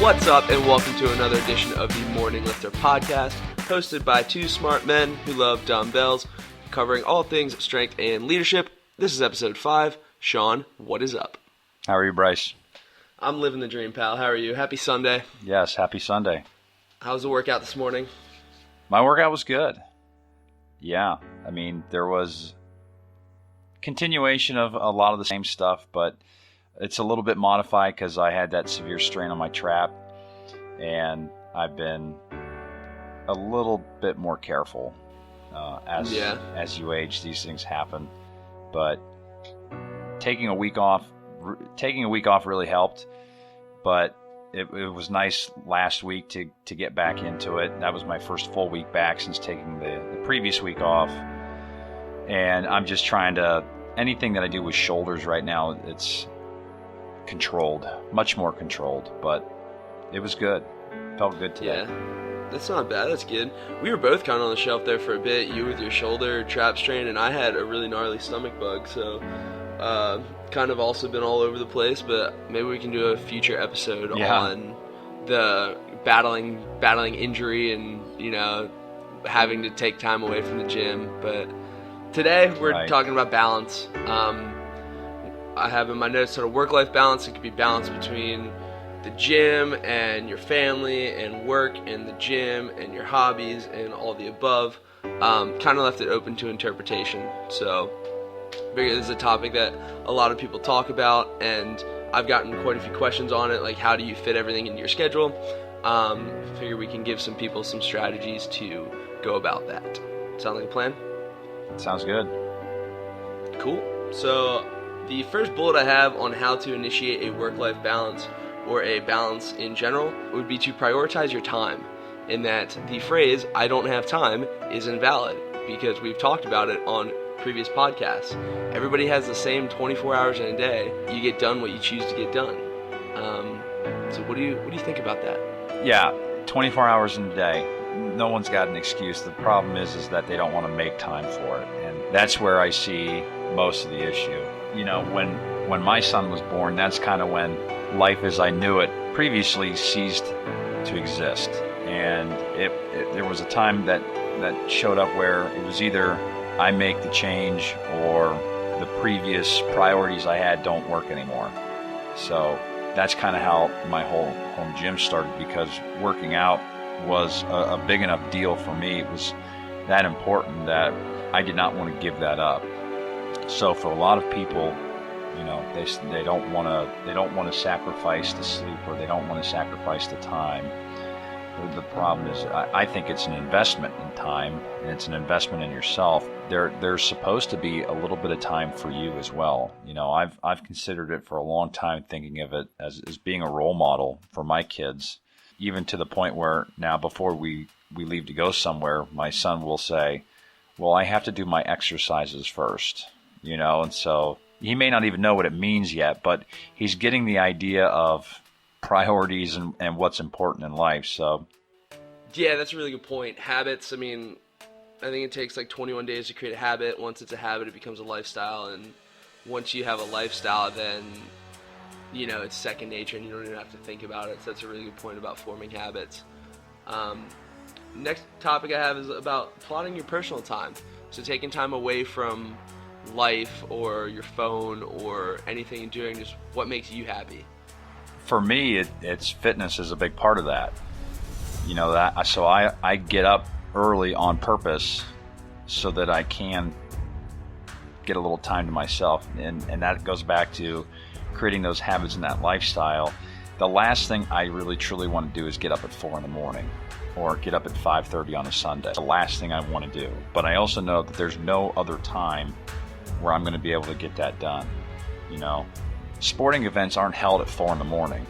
What's up, and welcome to another edition of the Morning Lifter podcast, hosted by two smart men who love dumbbells, covering all things strength and leadership. This is episode 5. Shawn, what is up? How are you, Bryce? I'm living the dream, pal. How are you? Happy Sunday. Yes, happy Sunday. How was the workout this morning? My workout was good. Yeah, I mean, there was continuation of a lot of the same stuff, but it's a little bit modified because I had that severe strain on my trap, and I've been a little bit more careful. As you age, these things happen. But taking a week off really helped. But it was nice last week to get back into it. That was my first full week back since taking the previous week off. And I'm just trying to, anything that I do with shoulders right now, it's controlled, much more controlled, but it was good. Felt good today. Yeah, that's not bad. That's good. We were both kind of on the shelf there for a bit. You with your shoulder trap strain, and I had a really gnarly stomach bug, so kind of also been all over the place, but maybe we can do a future episode on the battling injury and, you know, having to take time away from the gym. But today we're talking about balance. I have in my notes sort of work-life balance. It could be balance between the gym and your family and work and the gym and your hobbies and all the above. Kind of left it open to interpretation. So I figure this is a topic that a lot of people talk about, and I've gotten quite a few questions on it, like how do you fit everything into your schedule? Figure we can give some people some strategies to go about that. Sound like a plan? Sounds good. Cool. So the first bullet I have on how to initiate a work-life balance or a balance in general would be to prioritize your time, in that the phrase, "I don't have time," is invalid because we've talked about it on previous podcasts. Everybody has the same 24 hours in a day. You get done what you choose to get done. So what do you think about that? Yeah, 24 hours in a day. No one's got an excuse. The problem is that they don't want to make time for it, and that's where I see most of the issue. You know, when my son was born, that's kind of when life as I knew it previously ceased to exist, and there was a time that showed up where it was either I make the change or the previous priorities I had don't work anymore. So that's kind of how my whole home gym started, because working out was a big enough deal for me. It was that important that I did not want to give that up. So for a lot of people, you know, they don't want to sacrifice the sleep, or they don't want to sacrifice the time. The problem is, I think it's an investment in time, and it's an investment in yourself. There's supposed to be a little bit of time for you as well. You know, I've considered it for a long time, thinking of it as being a role model for my kids, even to the point where now before we leave to go somewhere, my son will say, "Well, I have to do my exercises first," you know, and so he may not even know what it means yet, but he's getting the idea of priorities and what's important in life. So yeah, that's a really good point. Habits, I mean, I think it takes like 21 days to create a habit. Once it's a habit, it becomes a lifestyle, and once you have a lifestyle, then, you know, it's second nature and you don't even have to think about it. So that's a really good point about forming habits. Next topic I have is about plotting your personal time. So taking time away from life or your phone or anything you're doing, just what makes you happy. For me, it's fitness is a big part of that. You know, that so I get up early on purpose so that I can get a little time to myself, and that goes back to creating those habits and that lifestyle. The last thing I really truly want to do is get up at 4 in the morning or get up at 5:30 on a Sunday. The last thing I want to do. But I also know that there's no other time where I'm going to be able to get that done. You know, sporting events aren't held at 4 in the morning.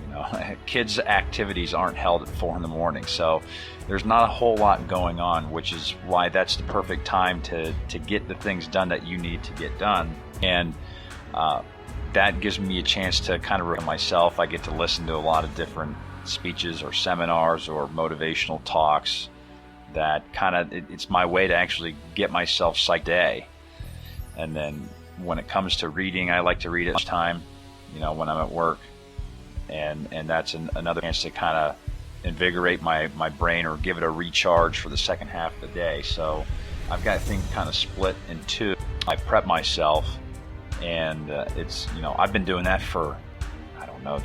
You know, kids' activities aren't held at 4 in the morning. So there's not a whole lot going on, which is why that's the perfect time to get the things done that you need to get done. And that gives me a chance to kind of work myself. I get to listen to a lot of different speeches or seminars or motivational talks that kind of, it's my way to actually get myself psyched day. And then when it comes to reading, I like to read at time, you know, when I'm at work. and that's another chance to kind of invigorate my brain or give it a recharge for the second half of the day. So I've got things kind of split in two. I prep myself, and it's, I've been doing that for, I don't know,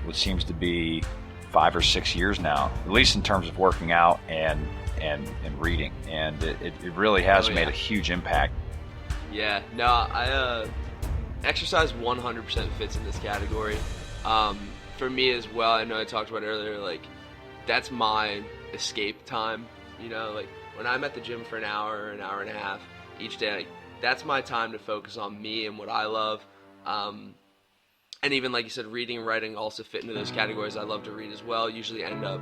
what seems to be 5 or 6 years now, at least in terms of working out and reading, and it really has made a huge impact. Yeah, no, I exercise 100% fits in this category. For me as well, I know I talked about it earlier, like, that's my escape time, like, when I'm at the gym for an hour or an hour and a half each day, like, that's my time to focus on me and what I love. And even, like you said, reading and writing also fit into those categories. I love to read as well. Usually end up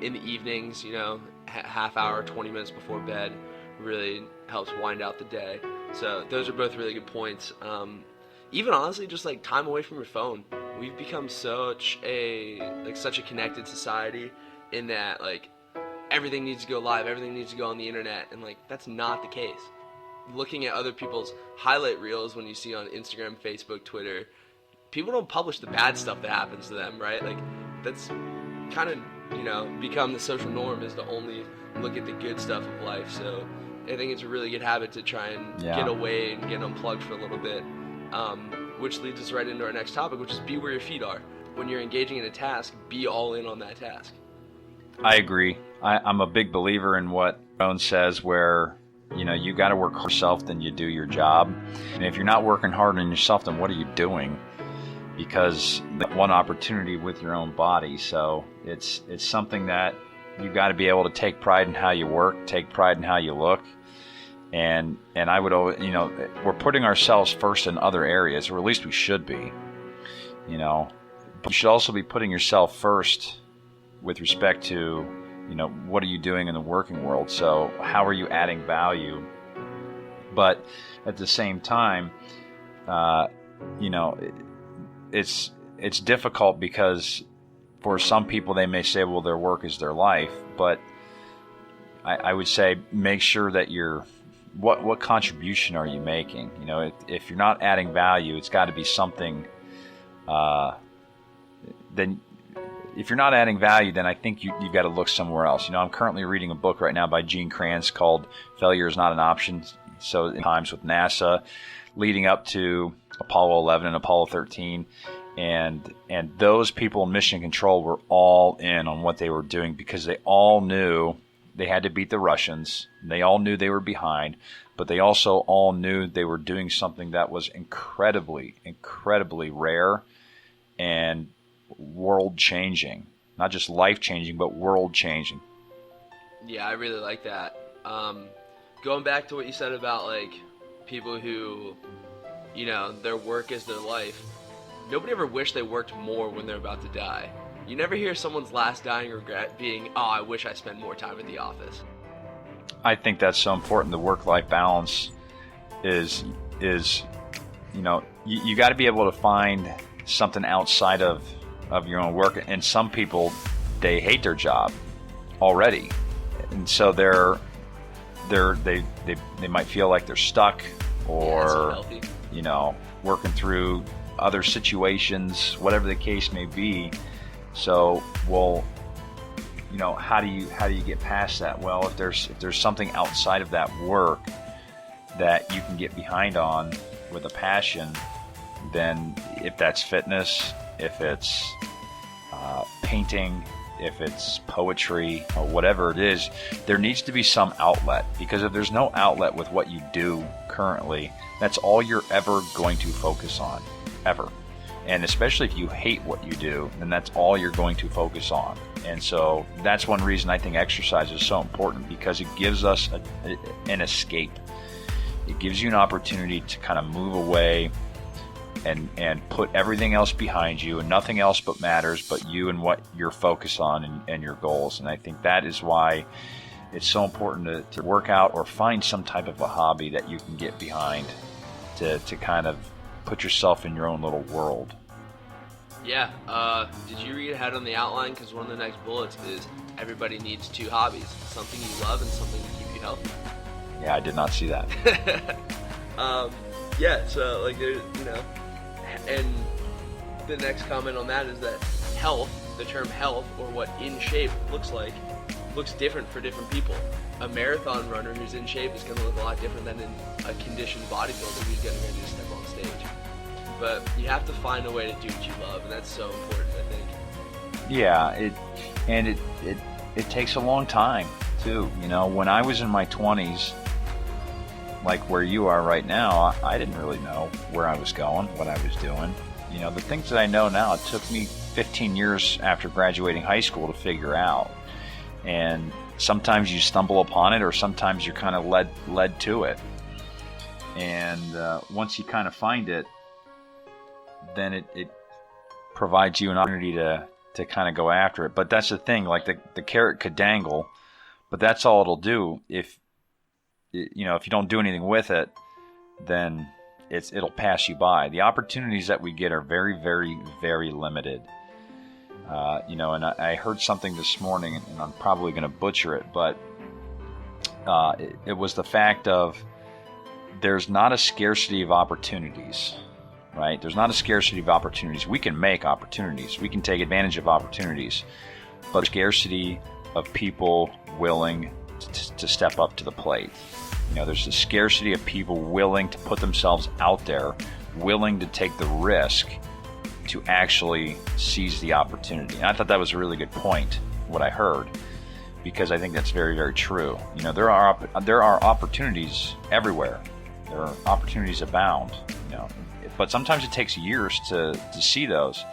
in the evenings, half hour, 20 minutes before bed. Really helps wind out the day. So those are both really good points. Even honestly, just like time away from your phone. We've become such a connected society in that, like, everything needs to go live, everything needs to go on the internet, and like that's not the case. Looking at other people's highlight reels when you see on Instagram, Facebook, Twitter, people don't publish the bad stuff that happens to them, right? Like, that's kind of, become the social norm, is to only look at the good stuff of life. So I think it's a really good habit to try and get away and get unplugged for a little bit, which leads us right into our next topic, which is be where your feet are. When you're engaging in a task, be all in on that task. I agree. I'm a big believer in what Owen says, where you got to work harder on yourself than you do your job. And if you're not working hard on yourself, then what are you doing? Because one opportunity with your own body. So it's something that you've got to be able to take pride in how you work, take pride in how you look. And I would always, we're putting ourselves first in other areas, or at least we should be, but you should also be putting yourself first with respect to, what are you doing in the working world? So how are you adding value? But at the same time, it's difficult because for some people they may say, well, their work is their life. But I would say make sure that what contribution are you making? If you're not adding value, it's got to be something. Then if you're not adding value, then I think you've got to look somewhere else. I'm currently reading a book right now by Gene Kranz called Failure is Not an Option. So in times with NASA, leading up to Apollo 11 and Apollo 13, and those people in mission control were all in on what they were doing because they all knew they had to beat the Russians. They all knew they were behind, but they also all knew they were doing something that was incredibly, incredibly rare and world-changing. Not just life-changing, but world-changing. Yeah, I really like that. Going back to what you said about, like, people who, their work is their life. Nobody ever wished they worked more when they're about to die. You never hear someone's last dying regret being, oh, I wish I spent more time at the office. I think that's so important. The work-life balance is you got to be able to find something outside of your own work. And some people, they hate their job already, and so they might feel like they're stuck, or working through other situations, whatever the case may be. So, well, how do you get past that? Well, if there's something outside of that work that you can get behind on with a passion, then if that's fitness, if it's painting, if it's poetry, or whatever it is, there needs to be some outlet. Because if there's no outlet with what you do currently, that's all you're ever going to focus on, ever. And especially if you hate what you do, then that's all you're going to focus on. And so that's one reason I think exercise is so important, because it gives us an escape. It gives you an opportunity to kind of move away and put everything else behind you, and nothing else but matters but you and what you're focused on and your goals. And I think that is why it's so important to work out or find some type of a hobby that you can get behind to kind of put yourself in your own little world. Yeah. Did you read ahead on the outline? Because one of the next bullets is everybody needs 2 hobbies. Something you love and something to keep you healthy. Yeah, I did not see that. Yeah, so, like, there's, and the next comment on that is that health, the term health, or what in shape looks like, looks different for different people. A marathon runner who's in shape is going to look a lot different than a conditioned bodybuilder who's getting ready to step on stage. But you have to find a way to do what you love, and that's so important, I think. Yeah, it takes a long time too. You know, when I was in my 20s, like where you are right now, I didn't really know where I was going, what I was doing. You know, the things that I know now, it took me 15 years after graduating high school to figure out. And sometimes you stumble upon it, or sometimes you're kind of led to it. And once you kind of find it, then it provides you an opportunity to kind of go after it. But that's the thing, like the carrot could dangle, but that's all it'll do. If you don't do anything with it, then it'll pass you by. The opportunities that we get are very, very, very limited. And I heard something this morning, and I'm probably going to butcher it, but it was the fact of there's not a scarcity of opportunities, right? There's not a scarcity of opportunities. We can make opportunities. We can take advantage of opportunities, but scarcity of people willing to step up to the plate. You know, there's a scarcity of people willing to put themselves out there, willing to take the risk to actually seize the opportunity. And I thought that was a really good point, what I heard, because I think that's very, very true. You know, there are opportunities everywhere. There are opportunities abound, you know, but sometimes it takes years to see those.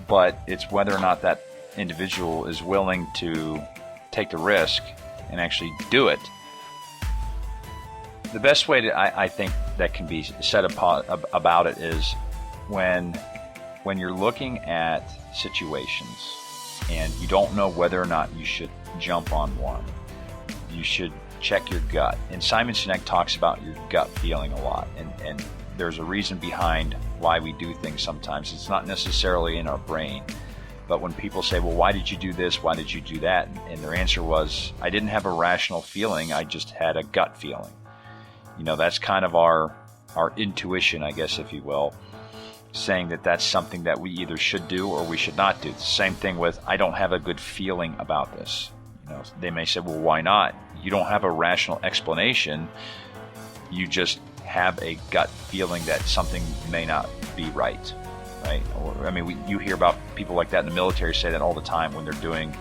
But it's whether or not that individual is willing to take the risk and actually do it. The best way I think that can be said about it is when you're looking at situations and you don't know whether or not you should jump on one, you should check your gut. And Simon Sinek talks about your gut feeling a lot, and there's a reason behind why we do things sometimes. It's not necessarily in our brain, but when people say, well, why did you do this? Why did you do that? And their answer was, I didn't have a rational feeling, I just had a gut feeling. You know, that's kind of our intuition, I guess, if you will, saying that that's something that we either should do or we should not do. It's the same thing with, I don't have a good feeling about this. You know, they may say, well, why not? You don't have a rational explanation. You just have a gut feeling that something may not be right, right? Or, I mean, you hear about people like that in the military say that all the time when they're doing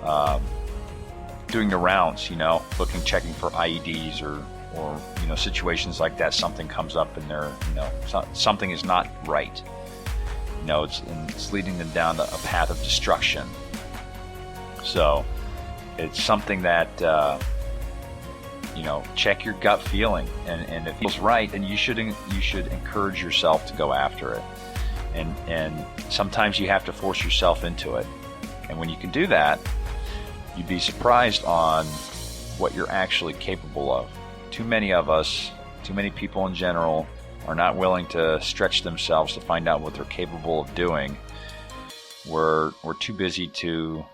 the rounds, you know, checking for IEDs or you know, situations like that. Something comes up and they're, you know, something is not right. You know, it's leading them down a path of destruction. So it's something that you know, check your gut feeling, and if it feels right, then you should encourage yourself to go after it. And sometimes you have to force yourself into it. And when you can do that, you'd be surprised on what you're actually capable of. Too many of us, too many people in general, are not willing to stretch themselves to find out what they're capable of doing. We're too busy to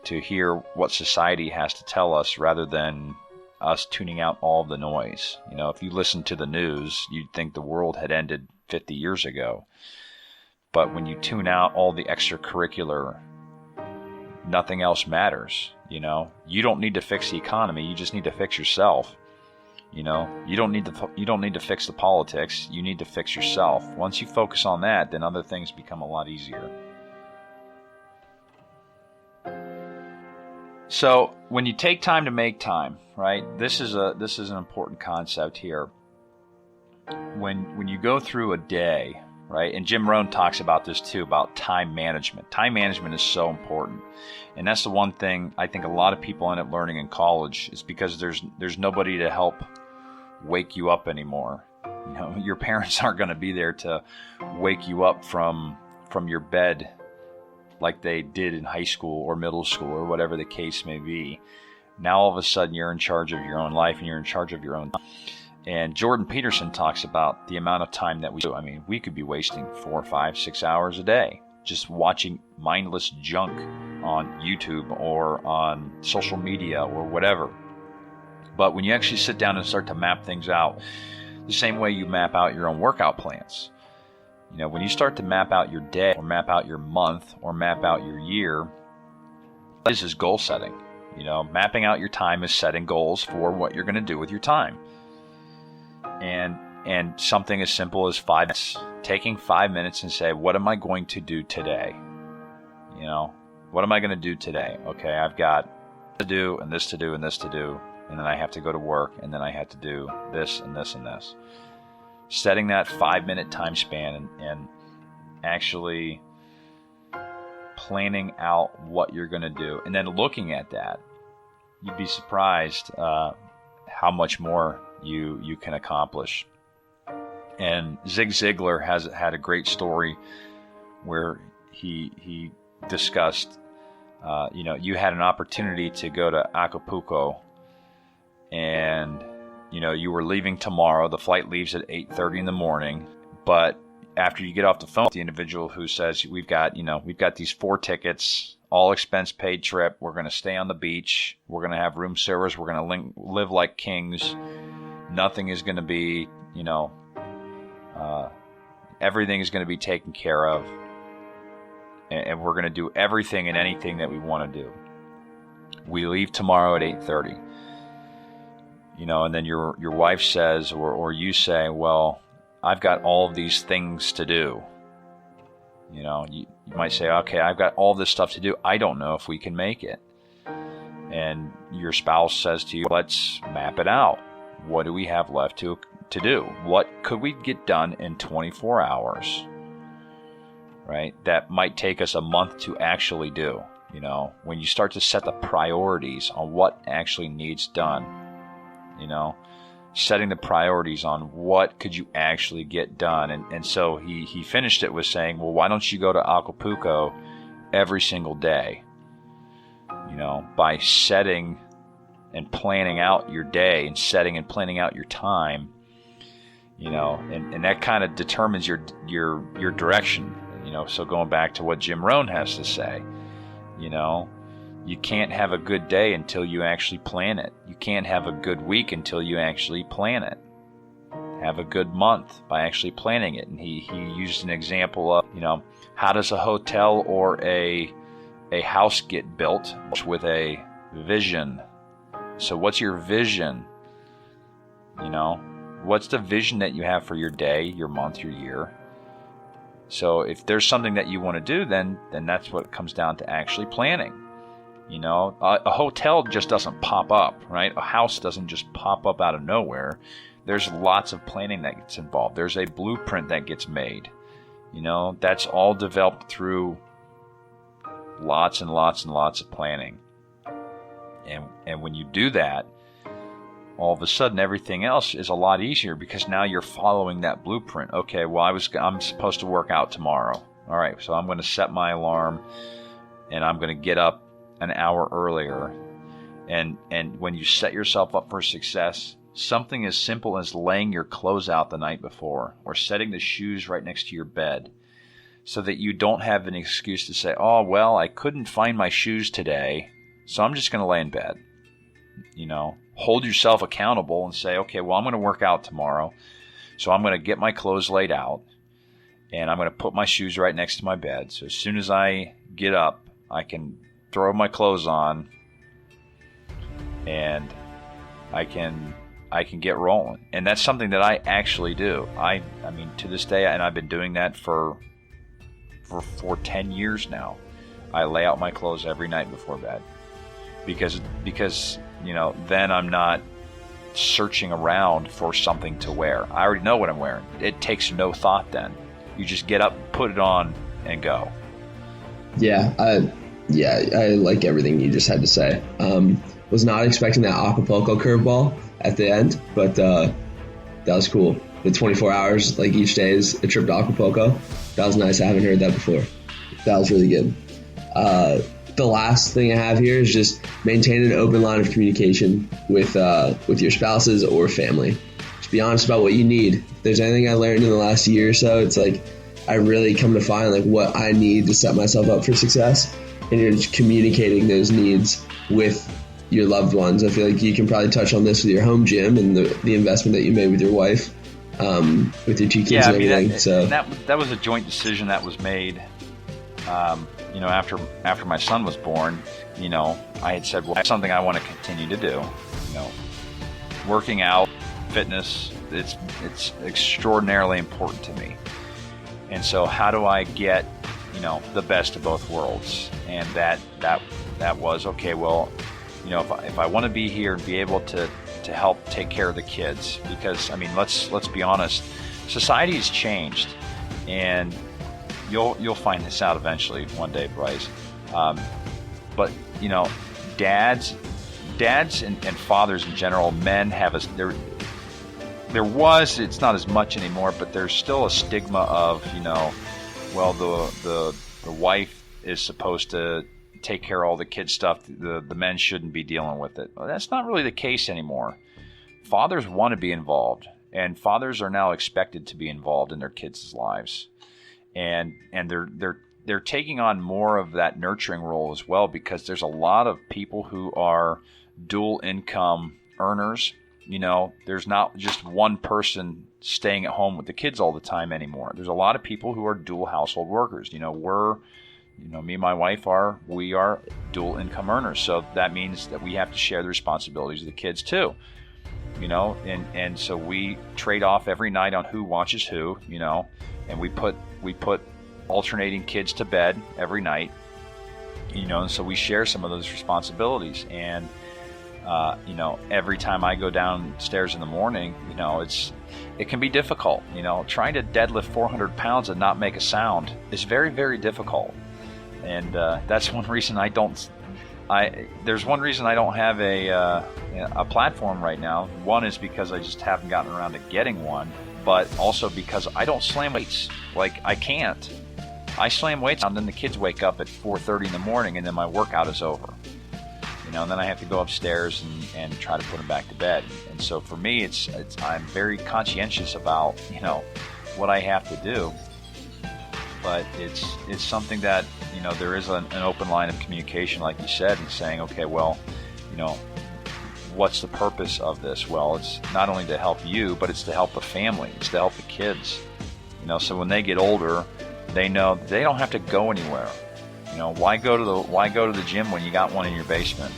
hear what society has to tell us rather than us tuning out all the noise. You know, if you listen to the news, you'd think the world had ended 50 years ago. But when you tune out all the extracurricular, nothing else matters. You know, you don't need to fix the economy. You just need to fix yourself. You know, you don't need to fix the politics. You need to fix yourself. Once you focus on that, then other things become a lot easier. So when you take time to make time, right? This is an important concept here. When you go through a day, right? And Jim Rohn talks about this too, about time management. Time management is so important. And that's the one thing I think a lot of people end up learning in college, is because there's nobody to help wake you up anymore. You know, your parents aren't going to be there to wake you up from your bed like they did in high school or middle school or whatever the case may be. Now all of a sudden you're in charge of your own life and you're in charge of your own time. And Jordan Peterson talks about the amount of time that we do. I mean, we could be wasting 4, 5, 6 hours a day just watching mindless junk on YouTube or on social media or whatever. But when you actually sit down and start to map things out, the same way you map out your own workout plans, When you start to map out your day or map out your month or map out your year, this is goal setting. Mapping out your time is setting goals for what you're going to do with your time. And something as simple as 5 minutes, taking 5 minutes and say, what am I going to do today? What am I going to do today? Okay, I've got to do and this to do and this to do, and then I have to go to work, and then I have to do this and this and this. Setting that 5-minute time span and actually planning out what you're going to do, and then looking at that, you'd be surprised how much more you can accomplish. And Zig Ziglar has had a great story where he discussed, you had an opportunity to go to Acapulco, and you were leaving tomorrow. The flight leaves at 8:30 in the morning, but after you get off the phone with the individual who says, we've got these 4 tickets, all expense paid trip. We're going to stay on the beach. We're going to have room service. We're going to live like kings. Nothing is going to be, everything is going to be taken care of. And we're going to do everything and anything that we want to do. We leave tomorrow at 8:30. And then your wife says, or you say, well, I've got all of these things to do. You might say, okay, I've got all this stuff to do. I don't know if we can make it. And your spouse says to you, let's map it out. What do we have left to do? What could we get done in 24 hours? Right? That might take us a month to actually do. When you start to set the priorities on what actually needs done, setting the priorities on what could you actually get done. And so he finished it with saying, well, why don't you go to Acapulco every single day? By setting and planning out your day and setting and planning out your time, and that kind of determines your direction. So going back to what Jim Rohn has to say, you can't have a good day until you actually plan it. You can't have a good week until you actually plan it. Have a good month by actually planning it. And he used an example of, how does a hotel or a house get built? With a vision. So what's your vision? What's the vision that you have for your day, your month, your year? So if there's something that you want to do, then that's what it comes down to actually planning. A hotel just doesn't pop up, right? A house doesn't just pop up out of nowhere. There's lots of planning that gets involved. There's a blueprint that gets made. That's all developed through lots and lots and lots of planning. And when you do that, all of a sudden everything else is a lot easier because now you're following that blueprint. Okay, well I'm supposed to work out tomorrow. All right, so I'm going to set my alarm and I'm going to get up an hour earlier. And when you set yourself up for success, something as simple as laying your clothes out the night before or setting the shoes right next to your bed so that you don't have an excuse to say, oh, well, I couldn't find my shoes today, so I'm just going to lay in bed. Hold yourself accountable and say, okay, well, I'm going to work out tomorrow, so I'm going to get my clothes laid out and I'm going to put my shoes right next to my bed. So as soon as I get up, I can throw my clothes on and I can get rolling. And that's something that I actually do. I mean, to this day, and I've been doing that for 10 years now. I lay out my clothes every night before bed because then I'm not searching around for something to wear. I already know what I'm wearing. It takes no thought then. You just get up, put it on, and go. Yeah, I like everything you just had to say. Was not expecting that Acapulco curveball at the end, but that was cool. The 24 hours, like each day is a trip to Acapulco. That was nice. I haven't heard that before. That was really good. The last thing I have here is just maintain an open line of communication with your spouses or family. Just be honest about what you need. If there's anything I learned in the last year or so, it's like I really come to find like what I need to set myself up for success, and you're just communicating those needs with your loved ones. I feel like you can probably touch on this with your home gym and the investment that you made with your wife. with your two kids Yeah, and I mean, everything. that was a joint decision that was made. After my son was born, I had said, well, that's something I want to continue to do. Working out, fitness, it's extraordinarily important to me. And so how do I get, the best of both worlds? And that was, okay, well, if I want to be here and be able to help take care of the kids, because, I mean, let's be honest, society has changed, and you'll find this out eventually one day, Bryce. But dads and fathers in general, men have there was, it's not as much anymore, but there's still a stigma of, well, the wife is supposed to take care of all the kid stuff. The men shouldn't be dealing with it. Well, that's not really the case anymore. Fathers want to be involved, and fathers are now expected to be involved in their kids' lives. And they're taking on more of that nurturing role as well, because there's a lot of people who are dual income earners. There's not just one person staying at home with the kids all the time anymore. There's a lot of people who are dual household workers. Me and my wife we are dual income earners. So that means that we have to share the responsibilities of the kids too. And so we trade off every night on who watches who, and we put alternating kids to bed every night, and so we share some of those responsibilities. And every time I go downstairs in the morning, it can be difficult. Trying to deadlift 400 pounds and not make a sound is very, very difficult. And that's one reason there's one reason I don't have a platform right now. One is because I just haven't gotten around to getting one, but also because I don't slam weights. Like, I can't. I slam weights and then the kids wake up at 4:30 in the morning, and then my workout is over. And then I have to go upstairs and try to put them back to bed. And so for me, I'm very conscientious about, what I have to do. But it's something that, there is an open line of communication, like you said, and saying, okay, well, what's the purpose of this? Well, it's not only to help you, but it's to help the family. It's to help the kids. So when they get older, they know they don't have to go anywhere. Why go to the gym when you got one in your basement?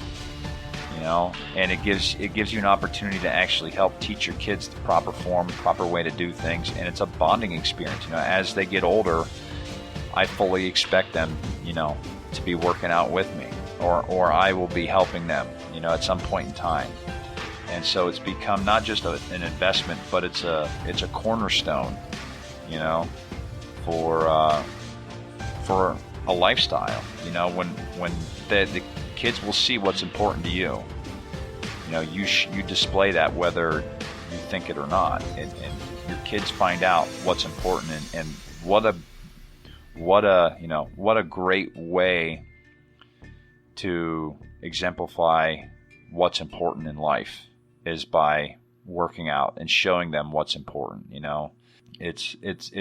And it gives you an opportunity to actually help teach your kids the proper form, proper way to do things, and it's a bonding experience. As they get older, I fully expect them, to be working out with me, or I will be helping them, at some point in time. And so it's become not just an investment, but it's a cornerstone, for a lifestyle. When the kids will see what's important to you. You display that whether you think it or not, and your kids find out what's important, and what a great way to exemplify what's important in life is by working out and showing them what's important. It's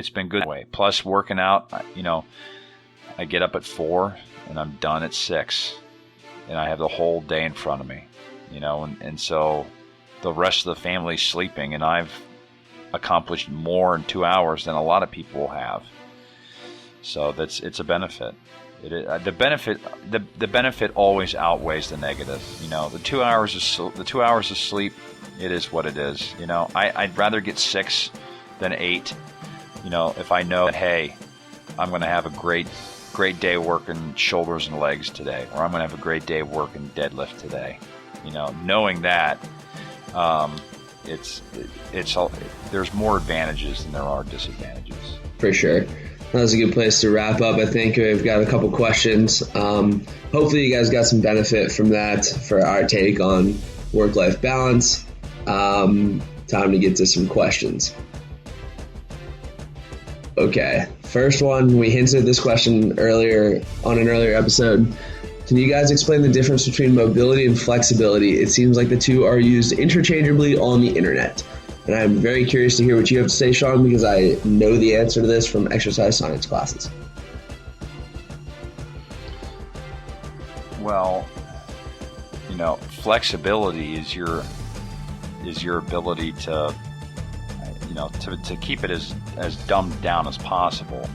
been good that way. Plus, working out, I get up at 4 and I'm done at 6, and I have the whole day in front of me, and so the rest of the family's sleeping, and I've accomplished more in 2 hours than a lot of people have. So it's a benefit. The benefit always outweighs the negative. The 2 hours of sleep, it is what it is. I'd rather get 6 than 8. If I know that, hey, I'm going to have a great day working shoulders and legs today, or I'm going to have a great day working deadlift today. Knowing that, there's more advantages than there are disadvantages. For sure. That was a good place to wrap up. I think we've got a couple questions. Hopefully you guys got some benefit from that for our take on work-life balance. Time to get to some questions. Okay, first one, we hinted at this question earlier on an earlier episode. Can you guys explain the difference between mobility and flexibility? It seems like the two are used interchangeably on the internet. And I'm very curious to hear what you have to say, Shawn, because I know the answer to this from exercise science classes. Well, flexibility is your ability to, to keep it as dumbed down as possible,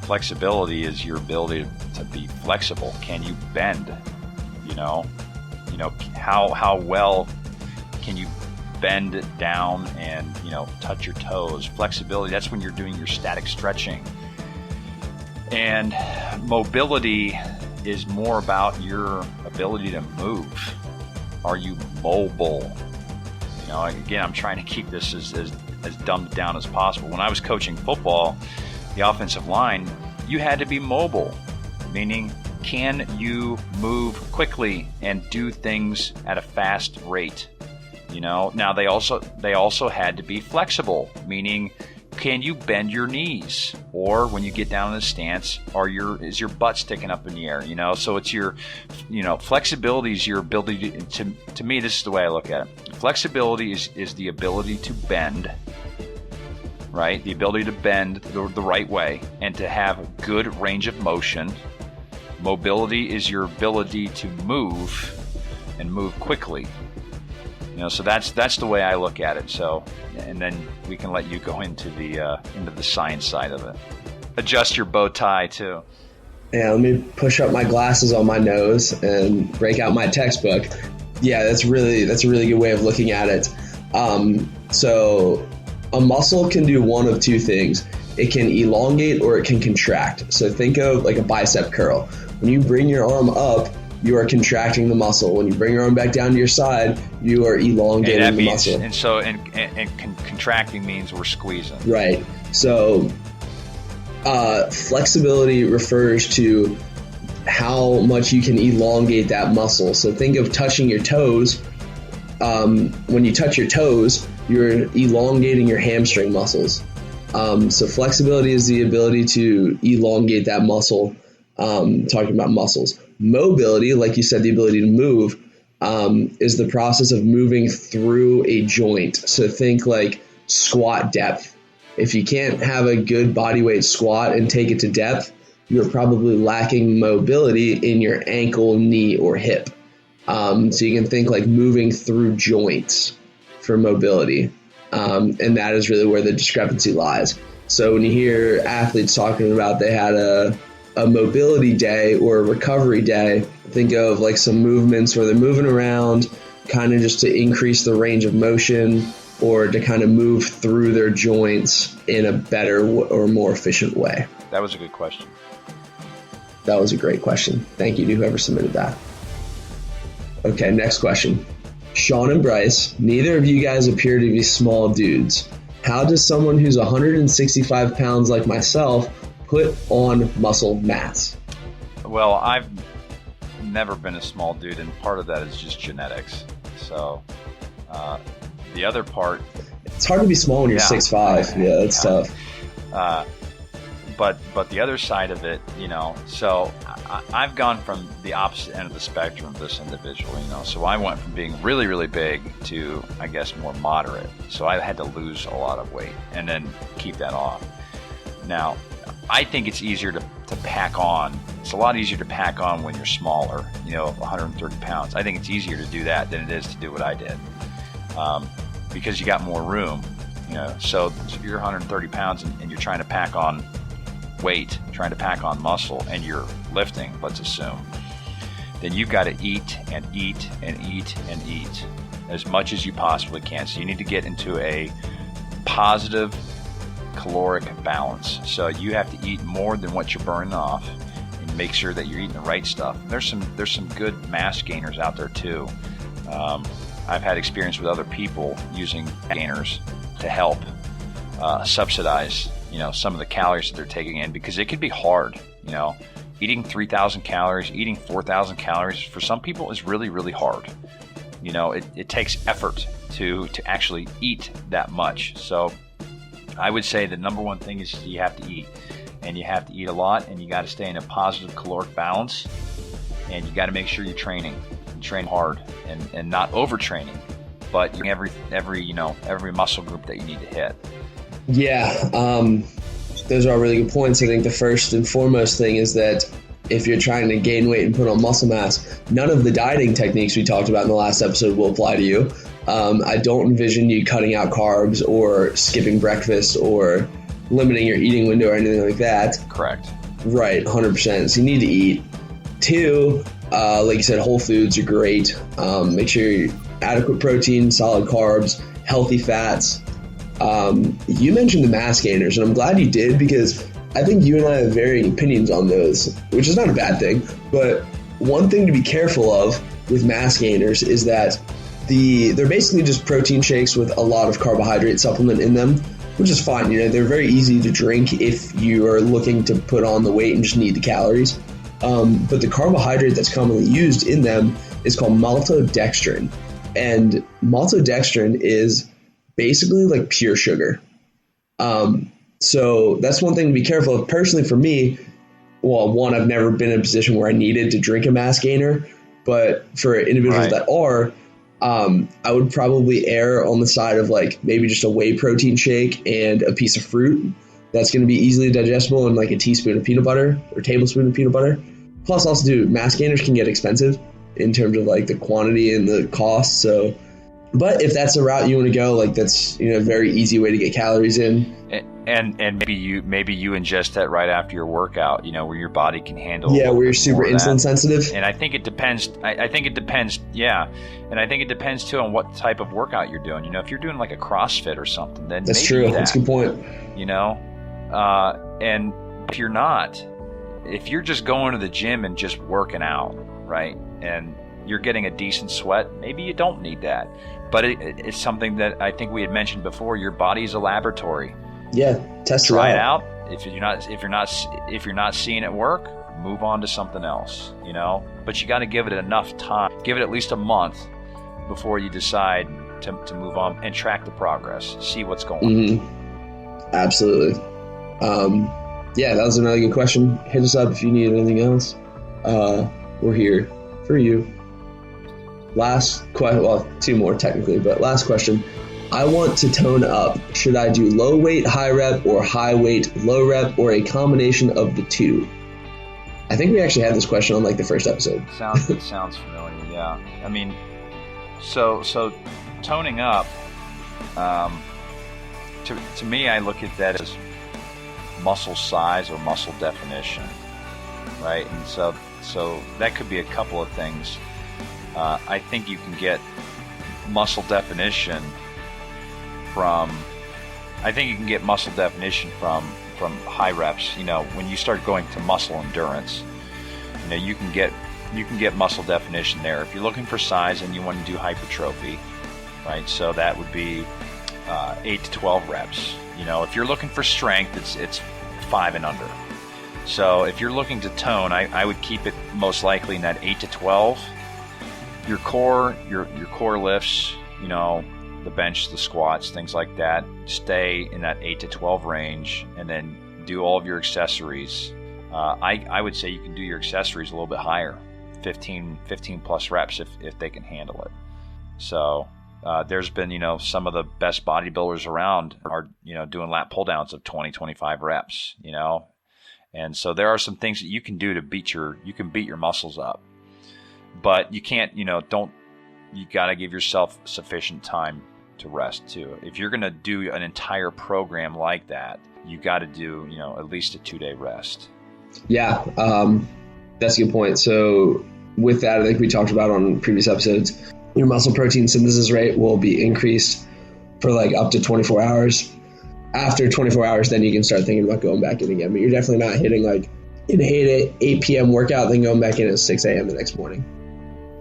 flexibility is your ability to be flexible. Can you bend? How well can you bend down and touch your toes? Flexibility, that's when you're doing your static stretching. And mobility is more about your ability to move. Are you mobile? Again, I'm trying to keep this as dumbed down as possible. When I was coaching football, the offensive line, you had to be mobile, meaning can you move quickly and do things at a fast rate? Now they also had to be flexible, meaning can you bend your knees, or when you get down in the stance, is your butt sticking up in the air? So it's your, flexibility is your ability to me, this is the way I look at it. Flexibility is the ability to bend, right? The ability to bend the right way and to have a good range of motion. Mobility is your ability to move and move quickly. So that's the way I look at it. So, and then we can let you go into the science side of it. Adjust your bow tie too. Yeah, let me push up my glasses on my nose and break out my textbook. Yeah, that's a really good way of looking at it. So a muscle can do one of two things. It can elongate or it can contract. So think of like a bicep curl. When you bring your arm up, you are contracting the muscle. When you bring your arm back down to your side, you are elongating the muscle. And so, contracting means we're squeezing. Right. So, flexibility refers to how much you can elongate that muscle. So think of touching your toes. When you touch your toes, you're elongating your hamstring muscles. So flexibility is the ability to elongate that muscle. Talking about muscles. Mobility, like you said, the ability to move, is the process of moving through a joint. So think like squat depth. If you can't have a good body weight squat and take it to depth, you're probably lacking mobility in your ankle, knee, or hip. So you can think like moving through joints for mobility. And that is really where the discrepancy lies. So when you hear athletes talking about they had a mobility day or a recovery day, think of like some movements where they're moving around kind of just to increase the range of motion or to kind of move through their joints in a better or more efficient way. That was a good question. That was a great question. Thank you to whoever submitted that. Okay, next question. Shawn and Bryce, neither of you guys appear to be small dudes. How does someone who's 165 pounds like myself put on muscle mass? Well, I've never been a small dude, and part of that is just genetics. So the other part... It's hard to be small when you're 6'5". Yeah, that's tough. But the other side of it, so I've gone from the opposite end of the spectrum of this individual, so I went from being really, really big to, I guess, more moderate. So I had to lose a lot of weight and then keep that off. Now, I think it's easier to pack on. It's a lot easier to pack on when you're smaller, 130 pounds. I think it's easier to do that than it is to do what I did, because you got more room, So if you're 130 pounds and you're trying to pack on weight, trying to pack on muscle, and you're lifting, let's assume, then you've got to eat and eat and eat and eat as much as you possibly can. So you need to get into a positive caloric balance. So you have to eat more than what you're burning off and make sure that you're eating the right stuff. There's some good mass gainers out there too. I've had experience with other people using gainers to help subsidize some of the calories that they're taking in, because it could be hard. Eating 3,000 calories, eating 4,000 calories for some people is really, really hard. It takes effort to actually eat that much. So I would say the number one thing is you have to eat, and you have to eat a lot, and you got to stay in a positive caloric balance, and you got to make sure you're training and train hard and not overtraining, but you're every muscle group that you need to hit. Yeah, those are all really good points. I think the first and foremost thing is that if you're trying to gain weight and put on muscle mass, none of the dieting techniques we talked about in the last episode will apply to you. I don't envision you cutting out carbs or skipping breakfast or limiting your eating window or anything like that. Correct. Right, 100%. So you need to eat. 2, like you said, whole foods are great. Make sure you adequate protein, solid carbs, healthy fats. You mentioned the mass gainers, and I'm glad you did, because I think you and I have varying opinions on those, which is not a bad thing. But one thing to be careful of with mass gainers is that they're basically just protein shakes with a lot of carbohydrate supplement in them, which is fine. They're very easy to drink if you are looking to put on the weight and just need the calories. But the carbohydrate that's commonly used in them is called maltodextrin. And maltodextrin is basically like pure sugar. So that's one thing to be careful of. Personally, for me, well, one, I've never been in a position where I needed to drink a mass gainer. But for individuals that are, I would probably err on the side of like maybe just a whey protein shake and a piece of fruit that's going to be easily digestible, and like a teaspoon of peanut butter or tablespoon of peanut butter. Plus, also, mass gainers can get expensive in terms of like the quantity and the cost. So, but if that's the route you want to go, like that's a very easy way to get calories in. And maybe you ingest that right after your workout, where your body can handle. Yeah, where you're super insulin sensitive. And I think it depends. I think it depends. Yeah, and I think it depends too on what type of workout you're doing. If you're doing like a CrossFit or something, then that's true. That's a good point. And if you're not, if you're just going to the gym and just working out, right, and you're getting a decent sweat, maybe you don't need that. But it's something that I think we had mentioned before. Your body's a laboratory. Yeah, test it out. Try it out. If you're not seeing it work, move on to something else. But you got to give it enough time. Give it at least a month before you decide to move on and track the progress. See what's going on. Absolutely. Yeah, that was another good question. Hit us up if you need anything else. We're here for you. Last question. Well, 2 more technically, but last question. I want to tone up. Should I do low weight, high rep, or high weight, low rep, or a combination of the two? I think we actually had this question on like the first episode. It sounds familiar. Yeah. I mean, so toning up. To me, I look at that as muscle size or muscle definition, right? And so that could be a couple of things. I think you can get muscle definition from high reps. When you start going to muscle endurance, you can get muscle definition there. If you're looking for size and you want to do hypertrophy, right? So that would be 8 to 12 reps. If you're looking for strength, it's 5 and under. So if you're looking to tone, I would keep it most likely in that 8 to 12. Your core lifts, the bench, the squats, things like that, stay in that 8 to 12 range, and then do all of your accessories. I would say you can do your accessories a little bit higher, 15 plus reps if they can handle it. So there's been, some of the best bodybuilders around are, doing lat pull downs of 20, 25 reps, and so there are some things that you can do to beat your muscles up, but you can't, you got to give yourself sufficient time to rest too. If you're going to do an entire program like that, you got to do, at least a 2-day rest. Yeah. That's a good point. So with that, I think we talked about on previous episodes, your muscle protein synthesis rate will be increased for like up to 24 hours. After 24 hours, then you can start thinking about going back in again. But you're definitely not hitting like an 8 p.m. workout, then going back in at 6 a.m. the next morning.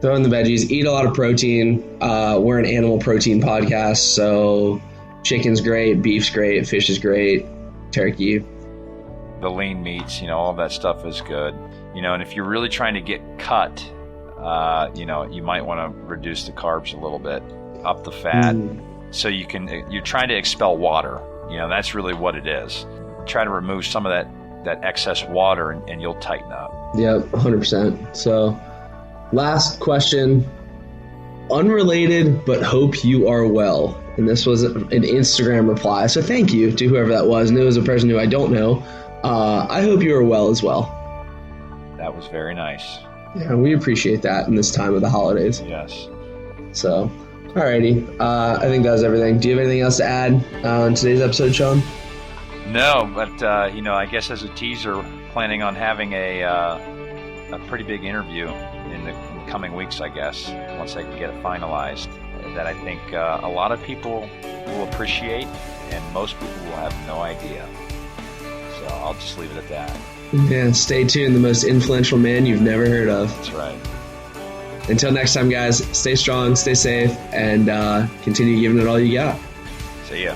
Throw in the veggies, eat a lot of protein. We're an animal protein podcast, so chicken's great, beef's great, fish is great, turkey. The lean meats, all of that stuff is good. And if you're really trying to get cut, you might want to reduce the carbs a little bit, up the fat, so you're trying to expel water. That's really what it is. Try to remove some of that excess water, and you'll tighten up. Yep, 100%. So, last question, unrelated, but hope you are well. And this was an Instagram reply, so thank you to whoever that was. And it was a person who I don't know. I hope you are well as well. That was very nice. Yeah, we appreciate that in this time of the holidays. Yes. So, Alrighty. I think that was everything. Do you have anything else to add on today's episode, Sean? No, but I guess as a teaser, planning on having a pretty big interview in the coming weeks. I guess once I can get it finalized, that I think a lot of people will appreciate, and most people will have no idea. So I'll just leave it at that. Yeah. Stay tuned. The most influential man you've never heard of. That's right. Until next time, guys. Stay strong, stay safe, and continue giving it all you got. See ya.